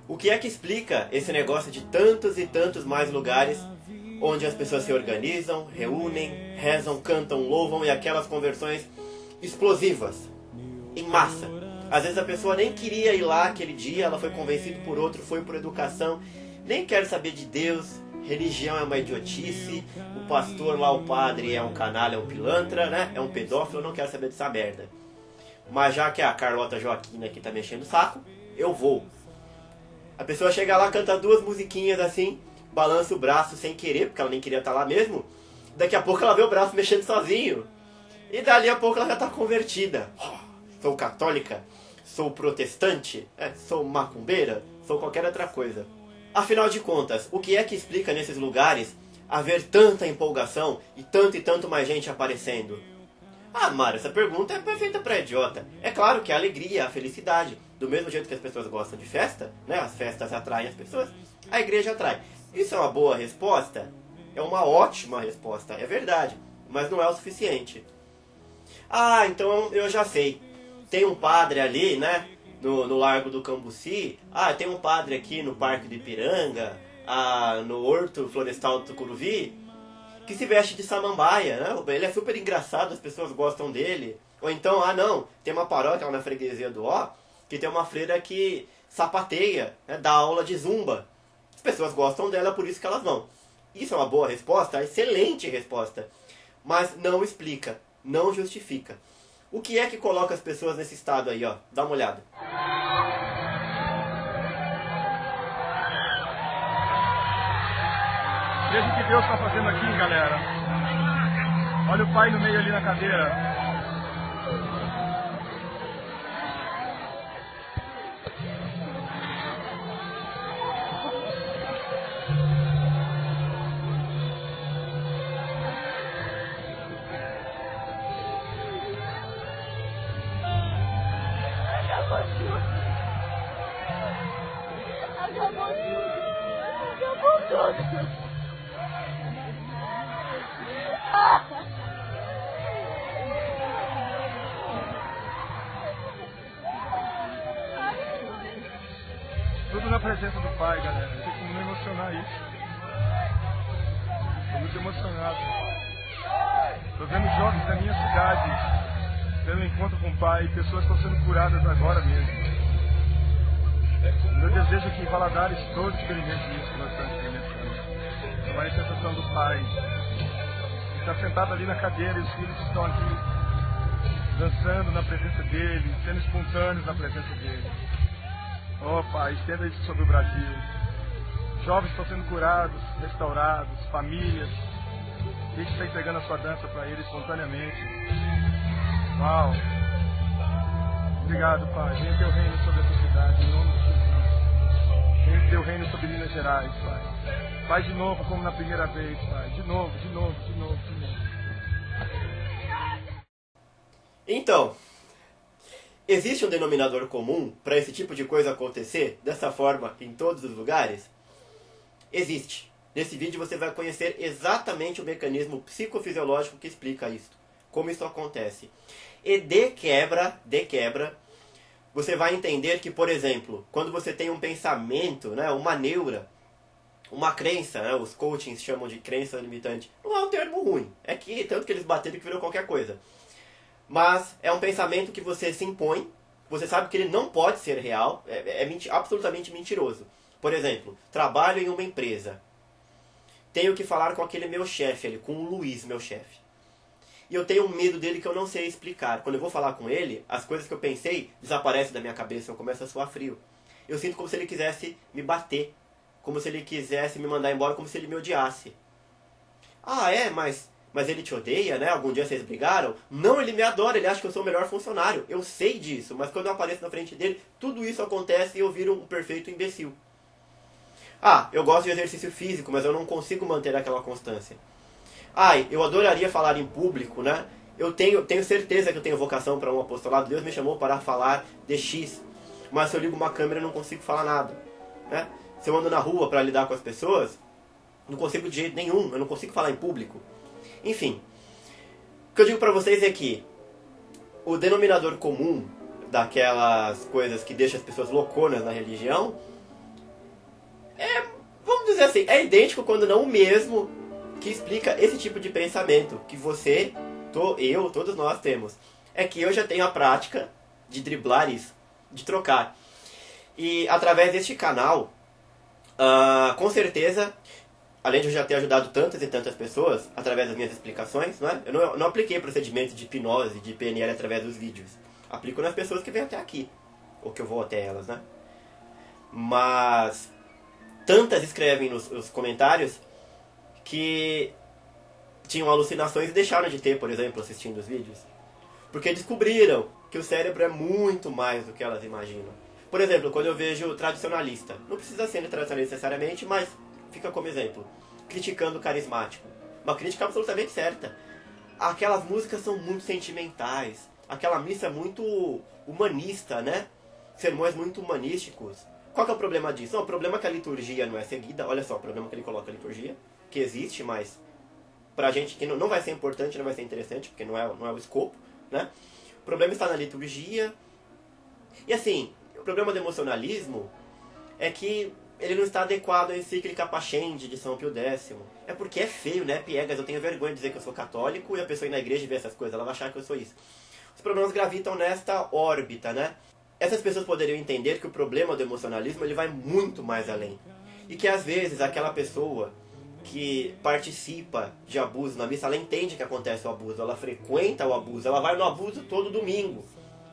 O que é que explica esse negócio de tantos e tantos mais lugares onde as pessoas se organizam, reúnem, rezam, cantam, louvam e aquelas conversões explosivas, em massa? Às vezes a pessoa nem queria ir lá aquele dia, ela foi convencida por outro, foi por educação, nem quer saber de Deus, religião é uma idiotice, o pastor lá, o padre é um canalha, é um pilantra, né? É um pedófilo, eu não quero saber dessa merda. Mas já que a Carlota Joaquina aqui tá mexendo o saco, eu vou. A pessoa chega lá, canta duas musiquinhas assim, balança o braço sem querer, porque ela nem queria estar lá mesmo. Daqui a pouco ela vê o braço mexendo sozinho. E dali a pouco ela já está convertida. Sou católica, sou protestante, sou macumbeira, sou qualquer outra coisa. Afinal de contas, o que é que explica nesses lugares haver tanta empolgação e tanto mais gente aparecendo? Ah, Mário, essa pergunta é perfeita pra idiota. É claro que a alegria, a felicidade, do mesmo jeito que as pessoas gostam de festa, né? As festas atraem as pessoas, a igreja atrai. Isso é uma boa resposta? É uma ótima resposta, é verdade, mas não é o suficiente. Ah, então eu já sei. Tem um padre ali, né? No Largo do Cambuci. Ah, tem um padre aqui no Parque do Ipiranga. Ah, no Horto Florestal do Tucuruvi, que se veste de samambaia, né? Ele é super engraçado, as pessoas gostam dele. Ou então, ah não, tem uma paróquia lá na freguesia do Ó, que tem uma freira que sapateia, né? Dá aula de zumba. As pessoas gostam dela, por isso que elas vão. Isso é uma boa resposta, excelente resposta. Mas não explica, não justifica. O que é que coloca as pessoas nesse estado aí, ó? Dá uma olhada. Veja o que Deus está fazendo aqui, galera. Olha o pai no meio ali na cadeira. Acabou tudo. Tudo na presença do Pai, galera. Não tem como não emocionar isso. Estou muito emocionado. Estou vendo jovens da minha cidade tendo um encontro com o Pai, pessoas estão sendo curadas agora mesmo. Meu desejo é que em Valadares todos experimentem isso que nós estamos experimentando. A manifestação do Pai. Ele está sentado ali na cadeira e os filhos estão aqui dançando na presença dele, sendo espontâneos na presença dele. Oh Pai, estenda isso sobre o Brasil. Jovens estão sendo curados, restaurados, famílias. Gente está entregando a sua dança para ele espontaneamente. Uau! Obrigado, Pai. Venha teu reino sobre essa cidade, em nome de Jesus. Venha teu reino sobre Minas Gerais, Pai. Faz de novo como na primeira vez, Pai. De novo. Então, existe um denominador comum para esse tipo de coisa acontecer dessa forma em todos os lugares? Existe. Nesse vídeo você vai conhecer exatamente o mecanismo psicofisiológico que explica isso. Como isso acontece. E de quebra, você vai entender que, por exemplo, quando você tem um pensamento, né, uma neura, uma crença, né, os coachings chamam de crença limitante, não é um termo ruim, é que tanto que eles bateram que virou qualquer coisa. Mas é um pensamento que você se impõe, você sabe que ele não pode ser real, absolutamente mentiroso. Por exemplo, trabalho em uma empresa, tenho que falar com aquele meu chefe ali, com o Luiz, meu chefe. E eu tenho um medo dele que eu não sei explicar. Quando eu vou falar com ele, as coisas que eu pensei desaparecem da minha cabeça, eu começo a suar frio. Eu sinto como se ele quisesse me bater, como se ele quisesse me mandar embora, como se ele me odiasse. Ah, mas ele te odeia, né? Algum dia vocês brigaram? Não, ele me adora, ele acha que eu sou o melhor funcionário. Eu sei disso, mas quando eu apareço na frente dele, tudo isso acontece e eu viro um perfeito imbecil. Ah, eu gosto de exercício físico, mas eu não consigo manter aquela constância. Ai, eu adoraria falar em público, né? Eu tenho certeza que eu tenho vocação para um apostolado. Deus me chamou para falar de X. Mas se eu ligo uma câmera, eu não consigo falar nada, né? Se eu ando na rua para lidar com as pessoas, não consigo de jeito nenhum. Eu não consigo falar em público. Enfim, o que eu digo para vocês é que o denominador comum daquelas coisas que deixam as pessoas louconas na religião vamos dizer assim, é idêntico quando não o mesmo que explica esse tipo de pensamento que você, eu, todos nós temos. É que eu já tenho a prática de driblar isso, de trocar. E através deste canal, com certeza, além de eu já ter ajudado tantas e tantas pessoas, através das minhas explicações, né? Eu não apliquei procedimentos de hipnose, de PNL através dos vídeos. Aplico nas pessoas que vêm até aqui, ou que eu vou até elas, né? Mas tantas escrevem nos comentários que tinham alucinações e deixaram de ter, por exemplo, assistindo os vídeos. Porque descobriram que o cérebro é muito mais do que elas imaginam. Por exemplo, quando eu vejo tradicionalista, não precisa ser tradicionalista necessariamente, mas fica como exemplo, criticando o carismático. Uma crítica absolutamente certa. Aquelas músicas são muito sentimentais, aquela missa é muito humanista, né? Sermões muito humanísticos. Qual que é o problema disso? Não, o problema é que a liturgia não é seguida. Olha só, o problema é que ele coloca a liturgia, que existe, mas pra gente que não vai ser importante, não vai ser interessante, porque não é o escopo, né? O problema está na liturgia. E assim, o problema do emocionalismo é que ele não está adequado à encíclica Pascendi de São Pio X. É porque é feio, né, piegas? Eu tenho vergonha de dizer que eu sou católico e a pessoa ir na igreja e ver essas coisas, ela vai achar que eu sou isso. Os problemas gravitam nesta órbita, né? Essas pessoas poderiam entender que o problema do emocionalismo ele vai muito mais além. E que às vezes aquela pessoa que participa de abuso na missa, ela entende que acontece o abuso, ela frequenta o abuso, ela vai no abuso todo domingo.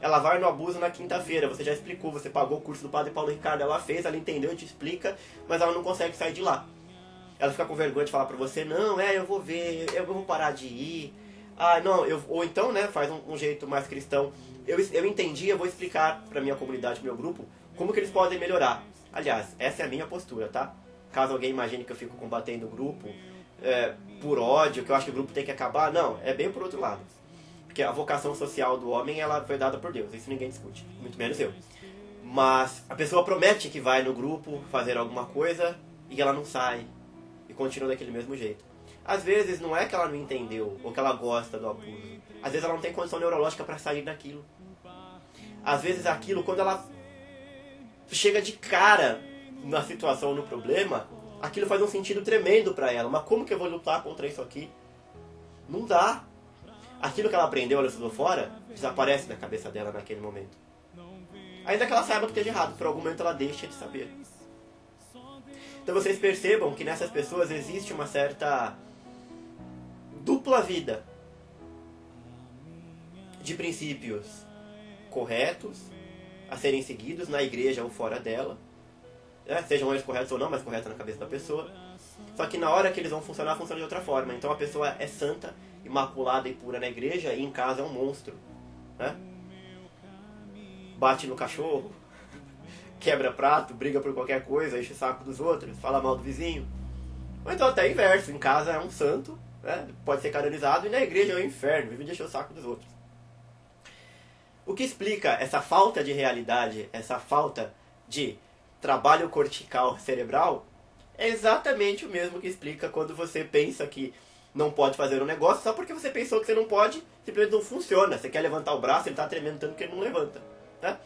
Ela vai no abuso na quinta-feira, você já explicou, você pagou o curso do Padre Paulo Ricardo, ela fez, ela entendeu, te explica, mas ela não consegue sair de lá. Ela fica com vergonha de falar pra você, não, eu vou ver, eu vou parar de ir. Não, ou então, né, faz um jeito mais cristão. Eu entendi, eu vou explicar pra minha comunidade, pro meu grupo, como que eles podem melhorar. Aliás, essa é a minha postura, tá? Caso alguém imagine que eu fico combatendo o grupo por ódio, que eu acho que o grupo tem que acabar, não, é bem por outro lado. Porque a vocação social do homem, ela foi dada por Deus, isso ninguém discute, muito menos eu. Mas a pessoa promete que vai no grupo fazer alguma coisa e ela não sai, e continua daquele mesmo jeito. Às vezes não é que ela não entendeu, ou que ela gosta do abuso. Às vezes ela não tem condição neurológica para sair daquilo. Às vezes aquilo, quando ela chega de cara na situação, no problema, aquilo faz um sentido tremendo para ela. Mas como que eu vou lutar contra isso aqui? Não dá. Aquilo que ela aprendeu, ela estudou fora, desaparece da cabeça dela naquele momento. Ainda que ela saiba que esteja errado, por algum momento ela deixa de saber. Então vocês percebam que nessas pessoas existe uma certa dupla vida de princípios corretos a serem seguidos na igreja ou fora dela, sejam eles corretos ou não, mas corretos na cabeça da pessoa. Só que na hora que eles vão funcionar, funciona de outra forma. Então a pessoa é santa, imaculada e pura na igreja, e em casa é um monstro, né? Bate no cachorro, quebra prato, briga por qualquer coisa, enche o saco dos outros, fala mal do vizinho. Ou então até inverso, em casa é um santo, né? Pode ser canonizado, e na igreja é um inferno, vive de encher o saco dos outros. O que explica essa falta de realidade, essa falta de trabalho cortical cerebral, é exatamente o mesmo que explica quando você pensa que não pode fazer um negócio só porque você pensou que você não pode, simplesmente não funciona. Você quer levantar o braço, ele está tremendo tanto que ele não levanta, né?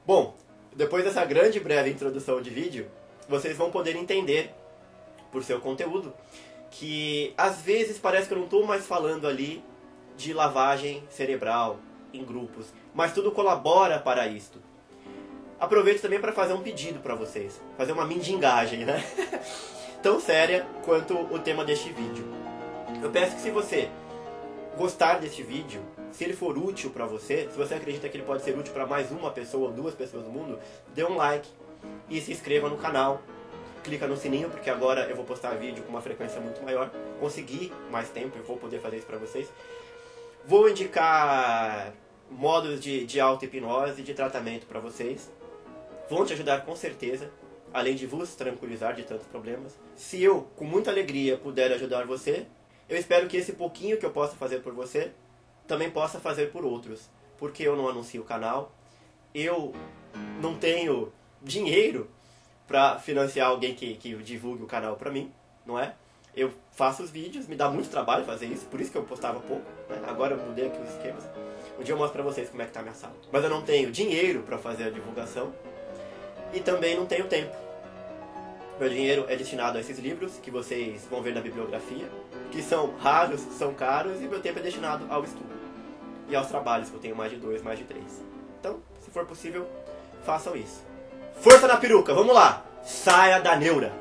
Bom, depois dessa grande e breve introdução de vídeo, vocês vão poder entender, por seu conteúdo, que às vezes parece que eu não estou mais falando ali de lavagem cerebral em grupos, mas tudo colabora para isto. Aproveito também para fazer um pedido para vocês, fazer uma mendigagem, né? Tão séria quanto o tema deste vídeo. Eu peço que se você gostar deste vídeo, se ele for útil para você, se você acredita que ele pode ser útil para mais uma pessoa ou duas pessoas no mundo, dê um like e se inscreva no canal. Clica no sininho, porque agora eu vou postar vídeo com uma frequência muito maior. Consegui mais tempo e vou poder fazer isso para vocês. Vou indicar modos de auto-hipnose e de tratamento para vocês. Vão te ajudar com certeza, além de vos tranquilizar de tantos problemas. Se eu, com muita alegria, puder ajudar você, eu espero que esse pouquinho que eu possa fazer por você, também possa fazer por outros. Porque eu não anuncio o canal, eu não tenho dinheiro para financiar alguém que divulgue o canal para mim, não é? Eu faço os vídeos, me dá muito trabalho fazer isso, por isso que eu postava pouco, né? Agora eu mudei aqui os esquemas. Um dia eu mostro pra vocês como é que tá a minha sala. Mas eu não tenho dinheiro para fazer a divulgação e também não tenho tempo. Meu dinheiro é destinado a esses livros que vocês vão ver na bibliografia, que são raros, são caros, e meu tempo é destinado ao estudo. E aos trabalhos, que eu tenho mais de 2, mais de 3. Então, se for possível, façam isso. Força na peruca, vamos lá! Saia da neura!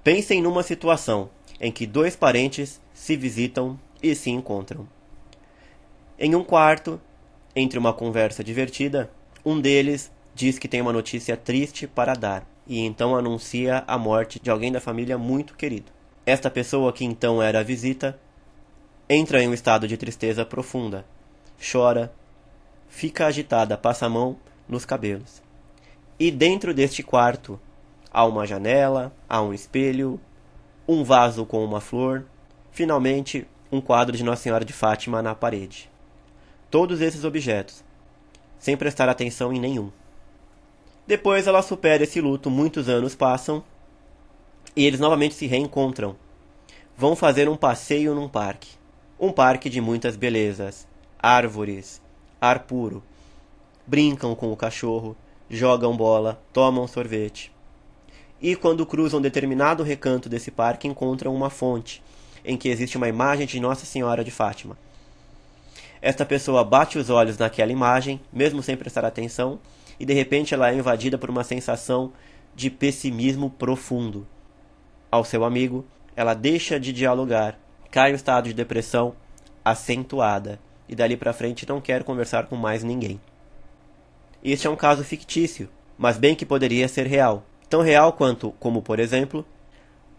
Pensem numa situação em que 2 parentes se visitam e se encontram. Em um quarto, entre uma conversa divertida, um deles diz que tem uma notícia triste para dar e então anuncia a morte de alguém da família muito querido. Esta pessoa, que então era a visita, entra em um estado de tristeza profunda, chora, fica agitada, passa a mão nos cabelos. E dentro deste quarto há uma janela, há um espelho, um vaso com uma flor, finalmente um quadro de Nossa Senhora de Fátima na parede. Todos esses objetos, sem prestar atenção em nenhum. Depois ela supera esse luto, muitos anos passam, e eles novamente se reencontram. Vão fazer um passeio num parque. Um parque de muitas belezas, árvores, ar puro. Brincam com o cachorro, jogam bola, tomam sorvete. E quando cruzam determinado recanto desse parque, encontram uma fonte, em que existe uma imagem de Nossa Senhora de Fátima. Esta pessoa bate os olhos naquela imagem, mesmo sem prestar atenção, e de repente ela é invadida por uma sensação de pessimismo profundo. Ao seu amigo, ela deixa de dialogar, cai em estado de depressão acentuada, e dali para frente não quer conversar com mais ninguém. Este é um caso fictício, mas bem que poderia ser real. Tão real quanto, como por exemplo,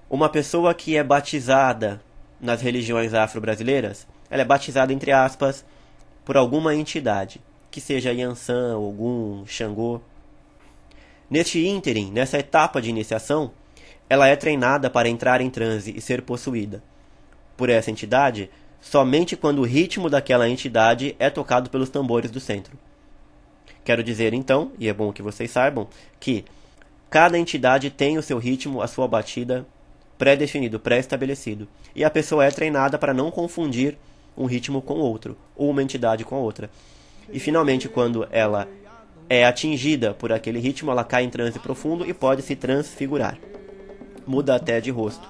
uma pessoa que é batizada nas religiões afro-brasileiras, ela é batizada, entre aspas, por alguma entidade, que seja Yansan, Ogum, Xangô. Neste ínterim, nessa etapa de iniciação, ela é treinada para entrar em transe e ser possuída por essa entidade somente quando o ritmo daquela entidade é tocado pelos tambores do centro. Quero dizer então, e é bom que vocês saibam, que cada entidade tem o seu ritmo, a sua batida pré-definido, pré-estabelecido. E a pessoa é treinada para não confundir um ritmo com outro, ou uma entidade com outra. E finalmente, quando ela é atingida por aquele ritmo, ela cai em transe profundo e pode se transfigurar. Muda até de rosto,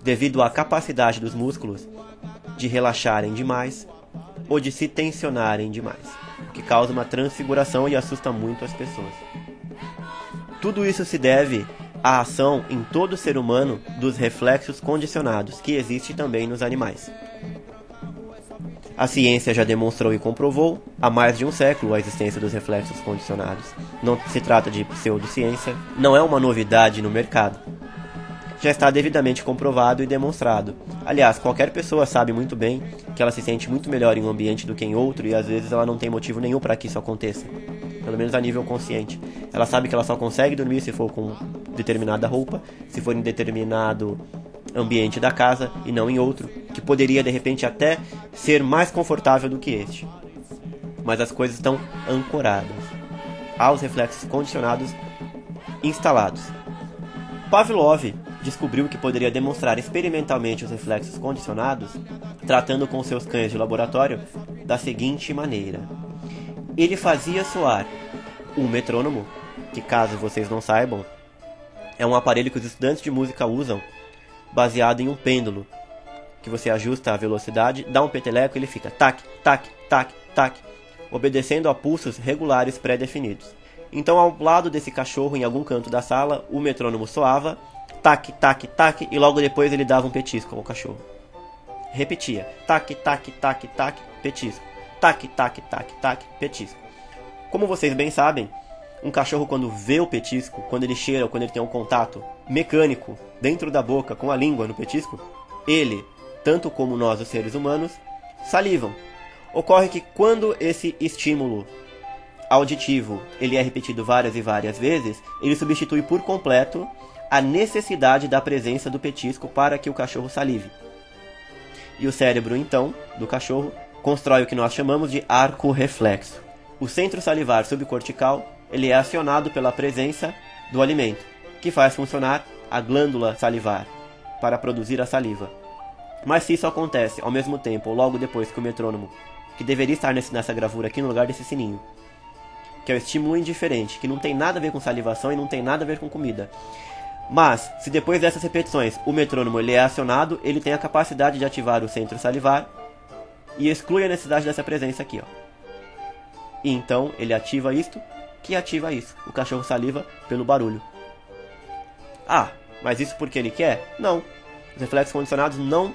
devido à capacidade dos músculos de relaxarem demais ou de se tensionarem demais, que causa uma transfiguração e assusta muito as pessoas. Tudo isso se deve à ação em todo ser humano dos reflexos condicionados, que existe também nos animais. A ciência já demonstrou e comprovou há mais de um século a existência dos reflexos condicionados. Não se trata de pseudociência, não é uma novidade no mercado. Já está devidamente comprovado e demonstrado. Aliás, qualquer pessoa sabe muito bem que ela se sente muito melhor em um ambiente do que em outro, e às vezes ela não tem motivo nenhum para que isso aconteça. Pelo menos a nível consciente. Ela sabe que ela só consegue dormir se for com determinada roupa, se for em determinado ambiente da casa e não em outro, que poderia de repente até ser mais confortável do que este. Mas as coisas estão ancoradas aos reflexos condicionados instalados. Pavlov descobriu que poderia demonstrar experimentalmente os reflexos condicionados tratando com seus cães de laboratório da seguinte maneira. Ele fazia soar um metrônomo, que caso vocês não saibam, é um aparelho que os estudantes de música usam, baseado em um pêndulo, que você ajusta a velocidade, dá um peteleco e ele fica tac, tac, tac, tac, obedecendo a pulsos regulares pré-definidos. Então, ao lado desse cachorro, em algum canto da sala, o metrônomo soava, tac, tac, tac, e logo depois ele dava um petisco ao cachorro. Repetia, tac, tac, tac, tac, petisco, tac, tac, tac, tac, petisco. Como vocês bem sabem, um cachorro, quando vê o petisco, quando ele cheira ou quando ele tem um contato mecânico dentro da boca com a língua no petisco, ele, tanto como nós os seres humanos, salivam. Ocorre que quando esse estímulo auditivo ele é repetido várias e várias vezes, ele substitui por completo a necessidade da presença do petisco para que o cachorro salive. E o cérebro, então, do cachorro, constrói o que nós chamamos de arco reflexo. O centro salivar subcortical ele é acionado pela presença do alimento, que faz funcionar a glândula salivar. para produzir a saliva. Mas se isso acontece ao mesmo tempo ou logo depois que o metrônomo, que deveria estar nessa gravura aqui no lugar desse sininho, que é o estímulo indiferente, que não tem nada a ver com salivação e não tem nada a ver com comida. Mas, se depois dessas repetições o metrônomo ele é acionado, ele tem a capacidade de ativar o centro salivar e exclui a necessidade dessa presença aqui, ó. E então ele ativa isto, que ativa isso. O cachorro saliva pelo barulho. Ah, mas isso porque ele quer? Não. Os reflexos condicionados não,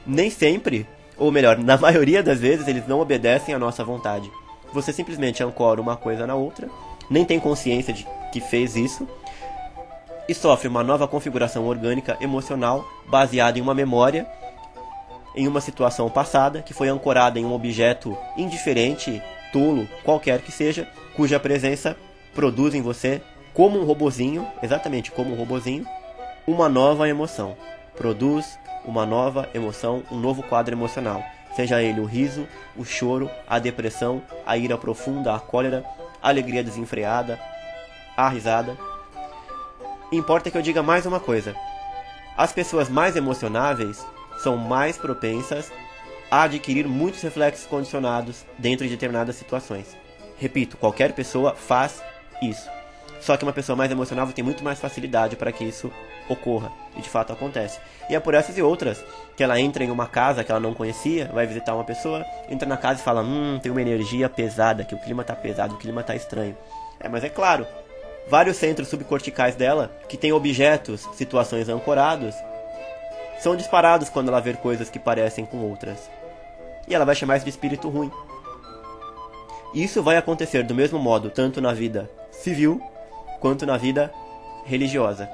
nem sempre, ou melhor, na maioria das vezes, eles não obedecem à nossa vontade. Você simplesmente ancora uma coisa na outra, nem tem consciência de que fez isso, e sofre uma nova configuração orgânica emocional baseada em uma memória, em uma situação passada, que foi ancorada em um objeto indiferente, tolo, qualquer que seja, cuja presença produz em você, como um robozinho, exatamente como um robozinho, uma nova emoção. Produz uma nova emoção, um novo quadro emocional. Seja ele o riso, o choro, a depressão, a ira profunda, a cólera, a alegria desenfreada, a risada. Importa que eu diga mais uma coisa. As pessoas mais emocionáveis são mais propensas a adquirir muitos reflexos condicionados dentro de determinadas situações. Repito, qualquer pessoa faz isso. Só que uma pessoa mais emocionável tem muito mais facilidade para que isso ocorra. E de fato acontece. E é por essas e outras que ela entra em uma casa que ela não conhecia, vai visitar uma pessoa, entra na casa e fala: tem uma energia pesada, que o clima tá pesado, o clima tá estranho. Mas é claro, vários centros subcorticais dela, que tem objetos, situações ancorados, são disparados quando ela vê coisas que parecem com outras. E ela vai chamar isso de espírito ruim. E isso vai acontecer do mesmo modo, tanto na vida civil, quanto na vida religiosa.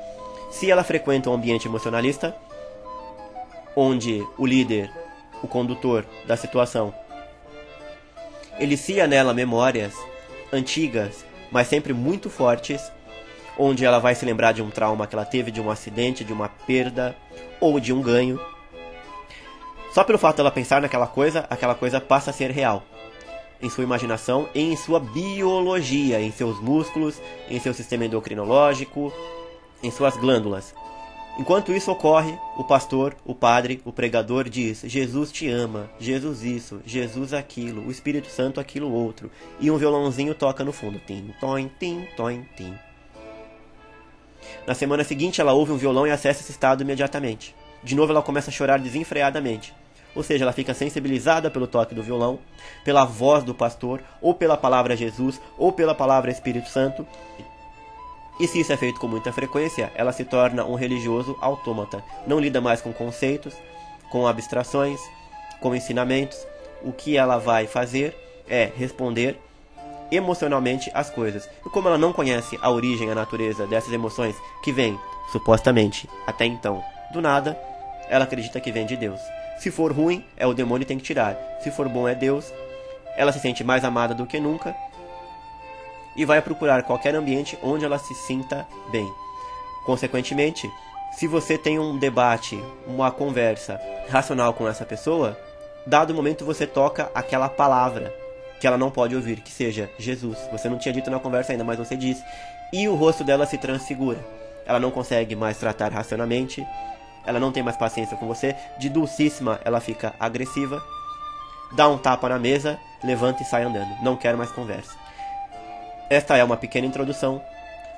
Se ela frequenta um ambiente emocionalista, onde o líder, o condutor da situação, elicia nela memórias antigas, mas sempre muito fortes, onde ela vai se lembrar de um trauma que ela teve, de um acidente, de uma perda ou de um ganho. Só pelo fato dela pensar naquela coisa passa a ser real. Em sua imaginação e em sua biologia, em seus músculos, em seu sistema endocrinológico, em suas glândulas. Enquanto isso ocorre, o pastor, o padre, o pregador diz: Jesus te ama, Jesus isso, Jesus aquilo, o Espírito Santo aquilo outro. E um violãozinho toca no fundo. Tim, toim, tim, toim, tim. Na semana seguinte ela ouve um violão e acessa esse estado imediatamente. De novo ela começa a chorar desenfreadamente. Ou seja, ela fica sensibilizada pelo toque do violão, pela voz do pastor, ou pela palavra Jesus, ou pela palavra Espírito Santo. E se isso é feito com muita frequência, ela se torna um religioso autômata. Não lida mais com conceitos, com abstrações, com ensinamentos. O que ela vai fazer é responder emocionalmente às coisas. E como ela não conhece a origem, a natureza dessas emoções que vêm, supostamente, até então, do nada, ela acredita que vem de Deus. Se for ruim, é o demônio que tem que tirar. Se for bom, é Deus. Ela se sente mais amada do que nunca e vai procurar qualquer ambiente onde ela se sinta bem. Consequentemente, se você tem um debate, uma conversa racional com essa pessoa, dado momento você toca aquela palavra que ela não pode ouvir, que seja Jesus. Você não tinha dito na conversa ainda, mas você disse. E o rosto dela se transfigura. Ela não consegue mais tratar racionalmente. Ela não tem mais paciência com você. De dulcíssima, ela fica agressiva. Dá um tapa na mesa, levanta e sai andando. Não quero mais conversa. Esta é uma pequena introdução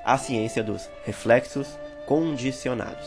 à ciência dos reflexos condicionados.